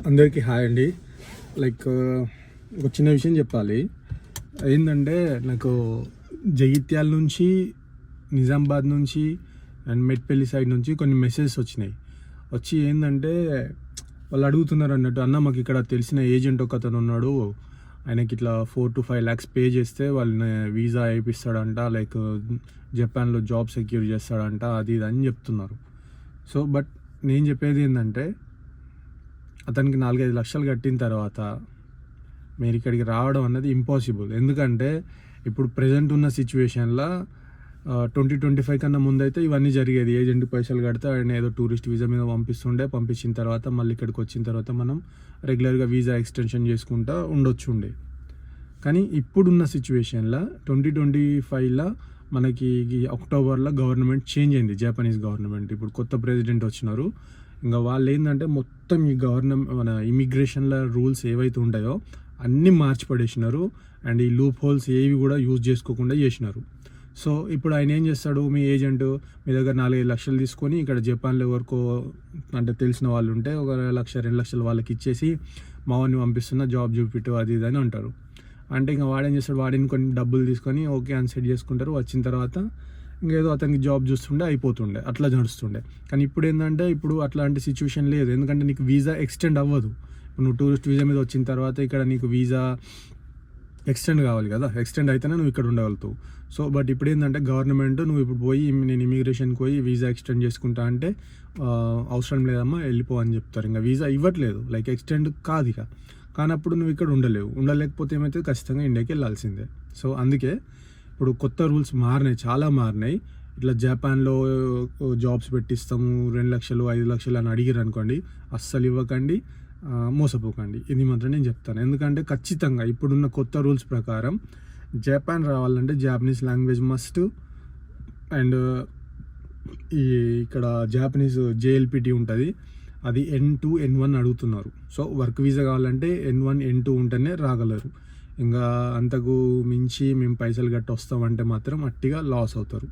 అందరికీ హాయ్ అండి. లైక్ ఒక చిన్న విషయం చెప్పాలి. ఏంటంటే నాకు జగిత్యాల నుంచి, నిజామాబాద్ నుంచి అండ్ మెట్పల్లి సైడ్ నుంచి కొన్ని మెసేజెస్ వచ్చినాయి. వచ్చి ఏంటంటే వాళ్ళు అడుగుతున్నారు అన్నట్టు, అన్న మాకు ఇక్కడ తెలిసిన ఏజెంట్ ఒక అతను ఉన్నాడు, ఆయనకి ఇట్లా 4 to 5 lakhs పే చేస్తే వాళ్ళని వీసా వేయిస్తాడంట, లైక్ జపాన్లో జాబ్ సెక్యూర్ చేస్తాడంట, అది ఇది అని చెప్తున్నారు. సో బట్ నేను చెప్పేది ఏంటంటే, అతనికి 4-5 లక్షలు కట్టిన తర్వాత మీరు ఇక్కడికి రావడం అన్నది ఇంపాసిబుల్. ఎందుకంటే ఇప్పుడు ప్రజెంట్ ఉన్న సిచ్యువేషన్లో 2025 కన్నా ముందైతే ఇవన్నీ జరిగేది. ఏజెంట్ పైసలు కడితే ఆయన ఏదో టూరిస్ట్ వీసా మీద పంపించిన తర్వాత మళ్ళీ ఇక్కడికి వచ్చిన తర్వాత మనం రెగ్యులర్గా వీసా ఎక్స్టెన్షన్ చేసుకుంటూ ఉండొచ్చుండే. కానీ ఇప్పుడున్న సిచ్యువేషన్లో 2025లో మనకి అక్టోబర్లో గవర్నమెంట్ చేంజ్ అయింది, జపనీస్ గవర్నమెంట్. ఇప్పుడు కొత్త ప్రెసిడెంట్ వచ్చినారు. ఇంకా వాళ్ళు ఏంటంటే మొత్తం ఈ మన ఇమిగ్రేషన్ల రూల్స్ ఏవైతే ఉంటాయో అన్నీ మార్చి పడేసినారు. అండ్ ఈ లూప్ హోల్స్ ఏవి కూడా యూజ్ చేసుకోకుండా చేసినారు. సో ఇప్పుడు ఆయన ఏం చేస్తాడు, మీ ఏజెంట్ మీ దగ్గర 4-5 లక్షలు తీసుకొని ఇక్కడ జపాన్లో ఎవరికో అంటే తెలిసిన వాళ్ళు ఉంటే 1 లక్ష 2 లక్షలు వాళ్ళకి ఇచ్చేసి మావాడిని పంపిస్తున్న, జాబ్ చూపిట్టు, అది ఇది అని అంటారు. అంటే ఇంకా వాడేం చేస్తాడు, వాడిని కొన్ని డబ్బులు తీసుకొని ఓకే అని సెట్ చేసుకుంటారు. వచ్చిన తర్వాత ఇంకేదో అతనికి జాబ్ చూస్తుండే అయిపోతుండే, అట్లా నడుస్తుండే. కానీ ఇప్పుడు ఏంటంటే ఇప్పుడు అట్లాంటి సిచ్యువేషన్ లేదు. ఎందుకంటే నీకు వీసా ఎక్స్టెండ్ అవ్వదు. ఇప్పుడు నువ్వు టూరిస్ట్ వీసా మీద వచ్చిన తర్వాత ఇక్కడ నీకు వీసా ఎక్స్టెండ్ కావాలి కదా, ఎక్స్టెండ్ అయితేనే నువ్వు ఇక్కడ ఉండగలుగుతావు. సో బట్ ఇప్పుడు ఏంటంటే గవర్నమెంట్ నువ్వు ఇప్పుడు పోయి నేను ఇమిగ్రేషన్కి పోయి వీసా ఎక్స్టెండ్ చేసుకుంటా అంటే అవసరం లేదమ్మా వెళ్ళిపో అని చెప్తారు. ఇంకా వీసా ఇవ్వట్లేదు, లైక్ ఎక్స్టెండ్ కాదు ఇక. కానప్పుడు నువ్వు ఇక్కడ ఉండలేకపోతే ఏమైతే ఖచ్చితంగా ఇండియాకి వెళ్ళాల్సిందే. సో అందుకే ఇప్పుడు కొత్త రూల్స్ మారినాయి, చాలా మారినాయి. ఇట్లా జపాన్లో జాబ్స్ పెట్టిస్తాము 2 లక్షలు 5 లక్షలు అని అడిగారు అనుకోండి, అస్సలు ఇవ్వకండి, మోసపోకండి. ఇది మాత్రం నేను చెప్తాను. ఎందుకంటే ఖచ్చితంగా ఇప్పుడున్న కొత్త రూల్స్ ప్రకారం జపాన్ రావాలంటే జాపనీస్ లాంగ్వేజ్ మస్ట్. అండ్ ఈ ఇక్కడ జాపనీస్ JLPT ఉంటుంది, అది N2 N1 అడుగుతున్నారు. సో వర్క్ వీసా కావాలంటే N1 N2 ఉంటేనే రాగలరు. ఇంకా అంతకు మించి మేము పైసలు గట్టి వస్తామంటే మాత్రం అట్టిగా లాస్ అవుతారు.